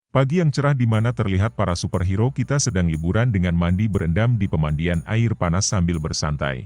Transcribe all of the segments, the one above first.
Pagi yang cerah di mana terlihat para superhero kita sedang liburan dengan mandi berendam di pemandian air panas sambil bersantai.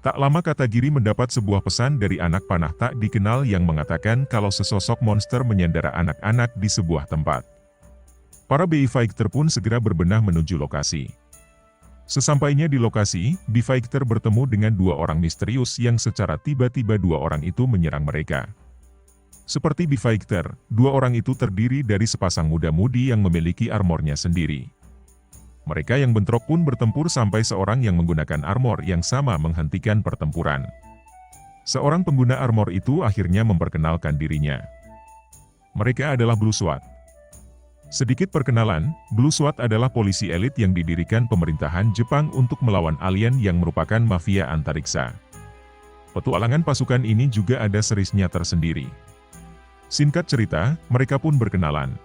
Tak lama kata Giri mendapat sebuah pesan dari anak panah tak dikenal yang mengatakan kalau sesosok monster menyandera anak-anak di sebuah tempat. Para BI Fighter pun segera berbenah menuju lokasi. Sesampainya di lokasi, BI Fighter bertemu dengan dua orang misterius yang secara tiba-tiba dua orang itu menyerang mereka. Seperti BI Fighter, dua orang itu terdiri dari sepasang muda-mudi yang memiliki armornya sendiri. Mereka yang bentrok pun bertempur sampai seorang yang menggunakan armor yang sama menghentikan pertempuran. Seorang pengguna armor itu akhirnya memperkenalkan dirinya. Mereka adalah Blue SWAT. Sedikit perkenalan, Blue SWAT adalah polisi elit yang didirikan pemerintahan Jepang untuk melawan alien yang merupakan mafia antariksa. Petualangan pasukan ini juga ada serisnya tersendiri. Singkat cerita, mereka pun berkenalan.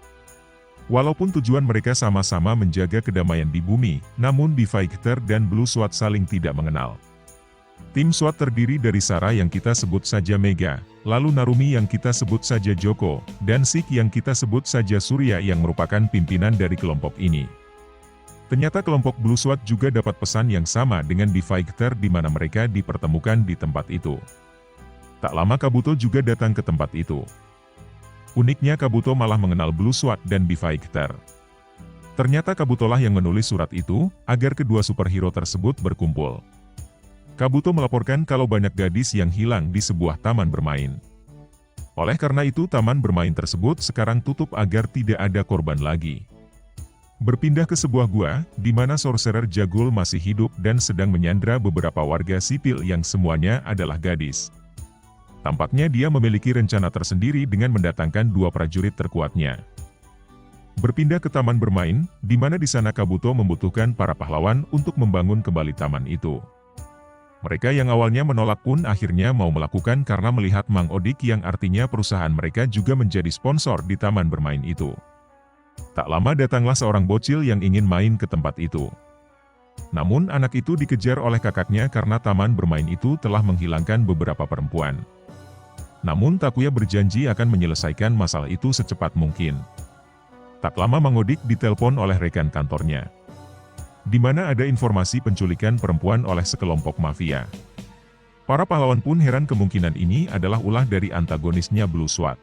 Walaupun tujuan mereka sama-sama menjaga kedamaian di bumi, namun BI Fighter dan Blue SWAT saling tidak mengenal. Tim SWAT terdiri dari Sarah yang kita sebut saja Mega, lalu Narumi yang kita sebut saja Joko, dan Sik yang kita sebut saja Surya yang merupakan pimpinan dari kelompok ini. Ternyata kelompok Blue SWAT juga dapat pesan yang sama dengan BI Fighter di mana mereka dipertemukan di tempat itu. Tak lama Kabuto juga datang ke tempat itu. Uniknya Kabuto malah mengenal Blue SWAT dan BI Fighter. Ternyata Kabutolah yang menulis surat itu, agar kedua superhero tersebut berkumpul. Kabuto melaporkan kalau banyak gadis yang hilang di sebuah taman bermain. Oleh karena itu taman bermain tersebut sekarang tutup agar tidak ada korban lagi. Berpindah ke sebuah gua, di mana Sorcerer Jagul masih hidup dan sedang menyandra beberapa warga sipil yang semuanya adalah gadis. Tampaknya dia memiliki rencana tersendiri dengan mendatangkan dua prajurit terkuatnya. Berpindah ke taman bermain, di mana di sana Kabuto membutuhkan para pahlawan untuk membangun kembali taman itu. Mereka yang awalnya menolak pun akhirnya mau melakukan karena melihat Mang Odik yang artinya perusahaan mereka juga menjadi sponsor di taman bermain itu. Tak lama datanglah seorang bocil yang ingin main ke tempat itu. Namun anak itu dikejar oleh kakaknya karena taman bermain itu telah menghilangkan beberapa perempuan. Namun Takuya berjanji akan menyelesaikan masalah itu secepat mungkin. Tak lama Mang Odik ditelepon oleh rekan kantornya, di mana ada informasi penculikan perempuan oleh sekelompok mafia. Para pahlawan pun heran kemungkinan ini adalah ulah dari antagonisnya Blue SWAT.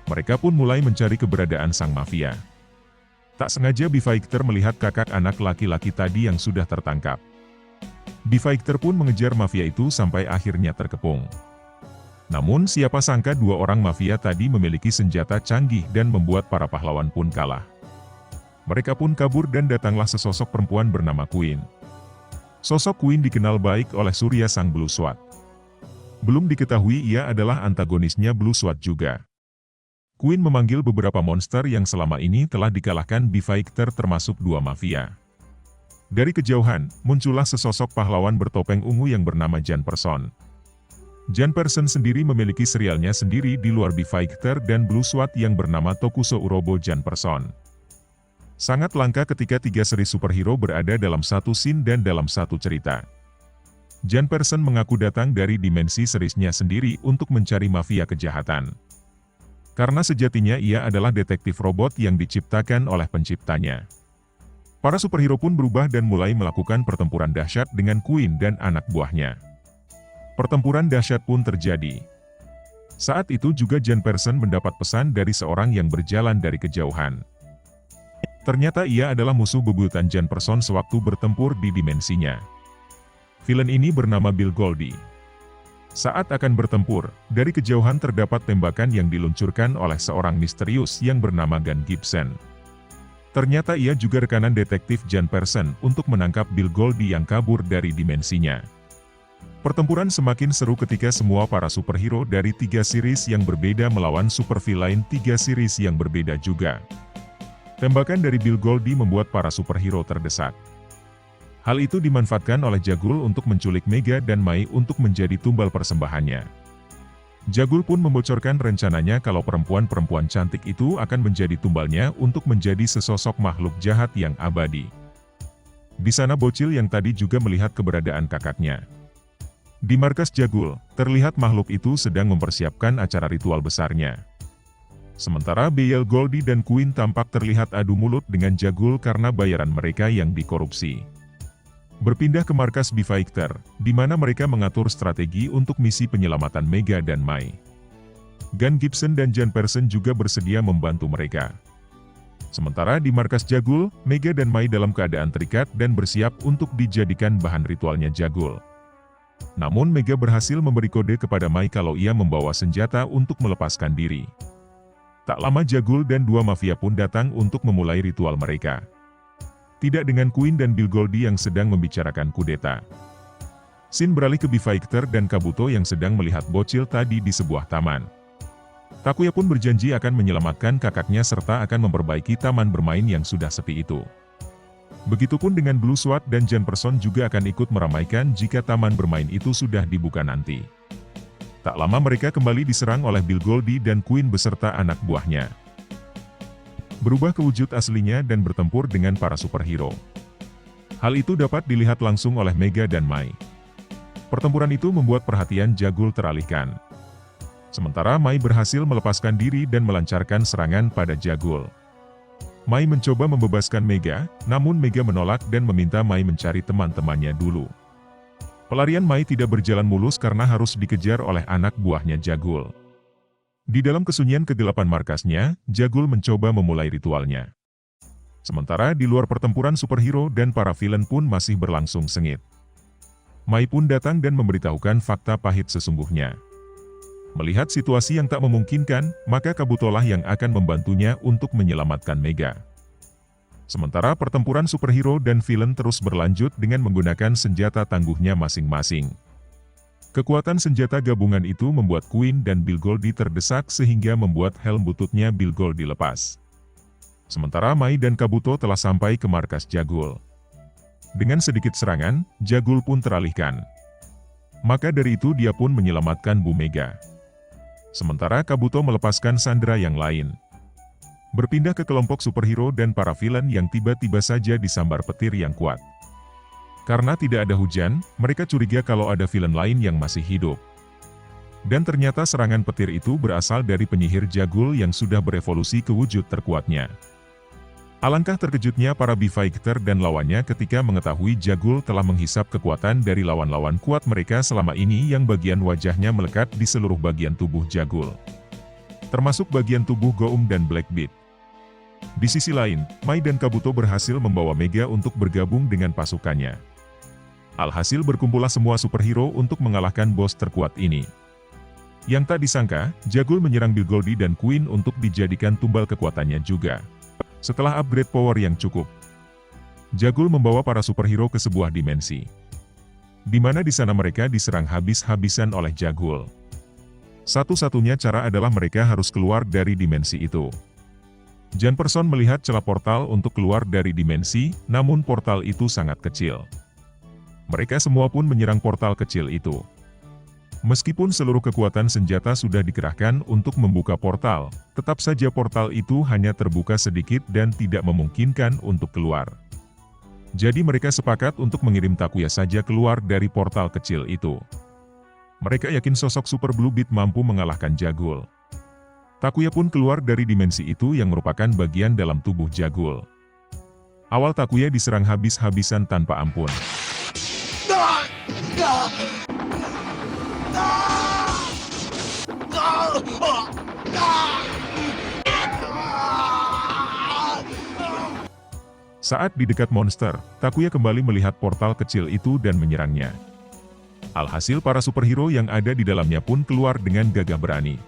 Mereka pun mulai mencari keberadaan sang mafia. Tak sengaja BI Fighter melihat kakak anak laki-laki tadi yang sudah tertangkap. BI Fighter pun mengejar mafia itu sampai akhirnya terkepung. Namun siapa sangka dua orang mafia tadi memiliki senjata canggih dan membuat para pahlawan pun kalah. Mereka pun kabur dan datanglah sesosok perempuan bernama Queen. Sosok Queen dikenal baik oleh Surya sang Blue SWAT. Belum diketahui ia adalah antagonisnya Blue SWAT juga. Queen memanggil beberapa monster yang selama ini telah dikalahkan BI Fighter termasuk dua mafia. Dari kejauhan, muncullah sesosok pahlawan bertopeng ungu yang bernama Jan Person. Jan Person sendiri memiliki serialnya sendiri di luar BI Fighter dan Blue SWAT yang bernama Tokuso Urobo Jan Person. Sangat langka ketika tiga seri superhero berada dalam satu scene dan dalam satu cerita. Jan Person mengaku datang dari dimensi serisnya sendiri untuk mencari mafia kejahatan. Karena sejatinya ia adalah detektif robot yang diciptakan oleh penciptanya. Para superhero pun berubah dan mulai melakukan pertempuran dahsyat dengan Queen dan anak buahnya. Pertempuran dahsyat pun terjadi. Saat itu juga Jan Person mendapat pesan dari seorang yang berjalan dari kejauhan. Ternyata ia adalah musuh bebuyutan Jan Person sewaktu bertempur di dimensinya. Villain ini bernama Bill Goldie. Saat akan bertempur, dari kejauhan terdapat tembakan yang diluncurkan oleh seorang misterius yang bernama Gun Gibson. Ternyata ia juga rekanan detektif Jan Person untuk menangkap Bill Goldie yang kabur dari dimensinya. Pertempuran semakin seru ketika semua para superhero dari tiga series yang berbeda melawan supervillain tiga series yang berbeda juga. Tembakan dari Bill Goldie membuat para superhero terdesak. Hal itu dimanfaatkan oleh Jagul untuk menculik Mega dan Mai untuk menjadi tumbal persembahannya. Jagul pun membocorkan rencananya kalau perempuan-perempuan cantik itu akan menjadi tumbalnya untuk menjadi sesosok makhluk jahat yang abadi. Di sana bocil yang tadi juga melihat keberadaan kakaknya. Di markas Jagul, terlihat makhluk itu sedang mempersiapkan acara ritual besarnya. Sementara Beyel Goldie dan Queen tampak terlihat adu mulut dengan Jagul karena bayaran mereka yang dikorupsi. Berpindah ke markas B-Fighter, di mana mereka mengatur strategi untuk misi penyelamatan Mega dan Mai. Gun Gibson dan Jan Persson juga bersedia membantu mereka. Sementara di markas Jagul, Mega dan Mai dalam keadaan terikat dan bersiap untuk dijadikan bahan ritualnya Jagul. Namun Mega berhasil memberi kode kepada Mai kalau ia membawa senjata untuk melepaskan diri. Tak lama Jagul dan dua mafia pun datang untuk memulai ritual mereka. Tidak dengan Queen dan Bill Goldie yang sedang membicarakan kudeta. Scene beralih ke B-Fighter dan Kabuto yang sedang melihat bocil tadi di sebuah taman. Takuya pun berjanji akan menyelamatkan kakaknya serta akan memperbaiki taman bermain yang sudah sepi itu. Begitupun dengan Blue Sword dan Jan Persson juga akan ikut meramaikan jika taman bermain itu sudah dibuka nanti. Tak lama mereka kembali diserang oleh Bill Goldie dan Queen beserta anak buahnya. Berubah ke wujud aslinya dan bertempur dengan para superhero. Hal itu dapat dilihat langsung oleh Mega dan Mai. Pertempuran itu membuat perhatian Jagul teralihkan. Sementara Mai berhasil melepaskan diri dan melancarkan serangan pada Jagul. Mai mencoba membebaskan Mega, namun Mega menolak dan meminta Mai mencari teman-temannya dulu. Pelarian Mai tidak berjalan mulus karena harus dikejar oleh anak buahnya Jagul. Di dalam kesunyian kegelapan markasnya, Jagul mencoba memulai ritualnya. Sementara di luar pertempuran superhero dan para villain pun masih berlangsung sengit. Mai pun datang dan memberitahukan fakta pahit sesungguhnya. Melihat situasi yang tak memungkinkan, maka Kabutolah yang akan membantunya untuk menyelamatkan Mega. Sementara pertempuran superhero dan villain terus berlanjut dengan menggunakan senjata tangguhnya masing-masing. Kekuatan senjata gabungan itu membuat Queen dan Bill Goldie terdesak sehingga membuat helm bututnya Bill Goldie lepas. Sementara Mai dan Kabuto telah sampai ke markas Jagul. Dengan sedikit serangan, Jagul pun teralihkan. Maka dari itu dia pun menyelamatkan Bu Mega. Sementara Kabuto melepaskan sandera yang lain. Berpindah ke kelompok superhero dan para villain yang tiba-tiba saja disambar petir yang kuat. Karena tidak ada hujan, mereka curiga kalau ada villain lain yang masih hidup. Dan ternyata serangan petir itu berasal dari penyihir Jagul yang sudah berevolusi ke wujud terkuatnya. Alangkah terkejutnya para B-Fighter dan lawannya ketika mengetahui Jagul telah menghisap kekuatan dari lawan-lawan kuat mereka selama ini yang bagian wajahnya melekat di seluruh bagian tubuh Jagul. Termasuk bagian tubuh Goum dan Blackbeard. Di sisi lain, Mai dan Kabuto berhasil membawa Mega untuk bergabung dengan pasukannya. Alhasil berkumpullah semua superhero untuk mengalahkan bos terkuat ini. Yang tak disangka, Jagul menyerang Bill Goldie dan Queen untuk dijadikan tumbal kekuatannya juga. Setelah upgrade power yang cukup, Jagul membawa para superhero ke sebuah dimensi. Di mana di sana mereka diserang habis-habisan oleh Jagul. Satu-satunya cara adalah mereka harus keluar dari dimensi itu. Jan Persson melihat celah portal untuk keluar dari dimensi, namun portal itu sangat kecil. Mereka semua pun menyerang portal kecil itu. Meskipun seluruh kekuatan senjata sudah dikerahkan untuk membuka portal, tetap saja portal itu hanya terbuka sedikit dan tidak memungkinkan untuk keluar. Jadi mereka sepakat untuk mengirim Takuya saja keluar dari portal kecil itu. Mereka yakin sosok Super Blue Beat mampu mengalahkan Jagul. Takuya pun keluar dari dimensi itu yang merupakan bagian dalam tubuh Jagul. Awal Takuya diserang habis-habisan tanpa ampun. Saat di dekat monster, Takuya kembali melihat portal kecil itu dan menyerangnya. Alhasil para superhero yang ada di dalamnya pun keluar dengan gagah berani.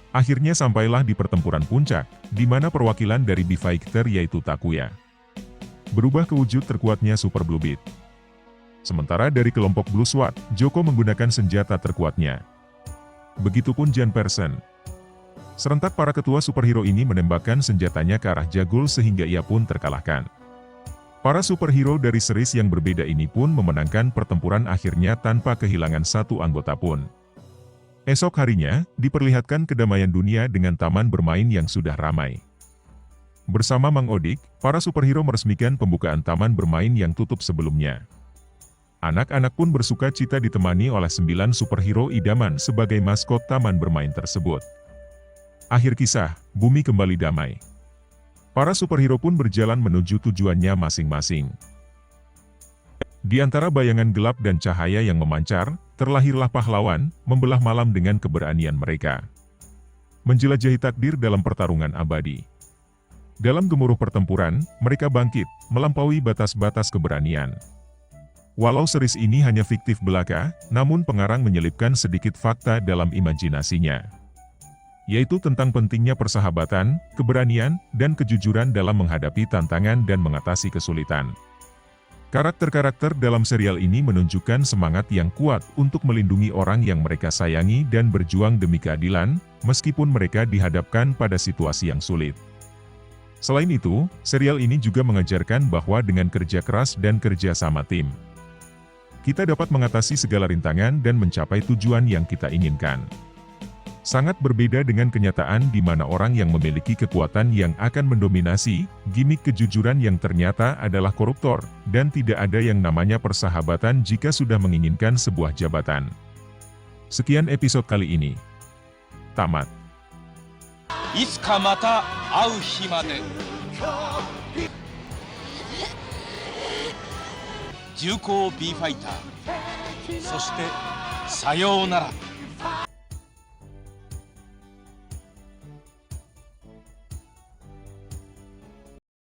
Akhirnya sampailah di pertempuran puncak, di mana perwakilan dari B-Fighter yaitu Takuya berubah ke wujud terkuatnya Super Blue Beat. Sementara dari kelompok Blue Sword, Joko menggunakan senjata terkuatnya. Begitupun Jan Persson. Serentak para ketua superhero ini menembakkan senjatanya ke arah Jagul sehingga ia pun terkalahkan. Para superhero dari series yang berbeda ini pun memenangkan pertempuran akhirnya tanpa kehilangan satu anggota pun. Esok harinya, diperlihatkan kedamaian dunia dengan taman bermain yang sudah ramai. Bersama Mang Odik, para superhero meresmikan pembukaan taman bermain yang tutup sebelumnya. Anak-anak pun bersuka cita ditemani oleh 9 superhero idaman sebagai maskot taman bermain tersebut. Akhir kisah, bumi kembali damai. Para superhero pun berjalan menuju tujuannya masing-masing. Di antara bayangan gelap dan cahaya yang memancar, terlahirlah pahlawan, membelah malam dengan keberanian mereka. Menjelajahi takdir dalam pertarungan abadi. Dalam gemuruh pertempuran, mereka bangkit, melampaui batas-batas keberanian. Walau series ini hanya fiktif belaka, namun pengarang menyelipkan sedikit fakta dalam imajinasinya. Yaitu tentang pentingnya persahabatan, keberanian, dan kejujuran dalam menghadapi tantangan dan mengatasi kesulitan. Karakter-karakter dalam serial ini menunjukkan semangat yang kuat untuk melindungi orang yang mereka sayangi dan berjuang demi keadilan, meskipun mereka dihadapkan pada situasi yang sulit. Selain itu, serial ini juga mengajarkan bahwa dengan kerja keras dan kerja sama tim, kita dapat mengatasi segala rintangan dan mencapai tujuan yang kita inginkan. Sangat berbeda dengan kenyataan di mana orang yang memiliki kekuatan yang akan mendominasi, gimik kejujuran yang ternyata adalah koruptor, dan tidak ada yang namanya persahabatan jika sudah menginginkan sebuah jabatan. Sekian episode kali ini. Tamat. いつかまた会う日まで重工 B ファイターそしてさようなら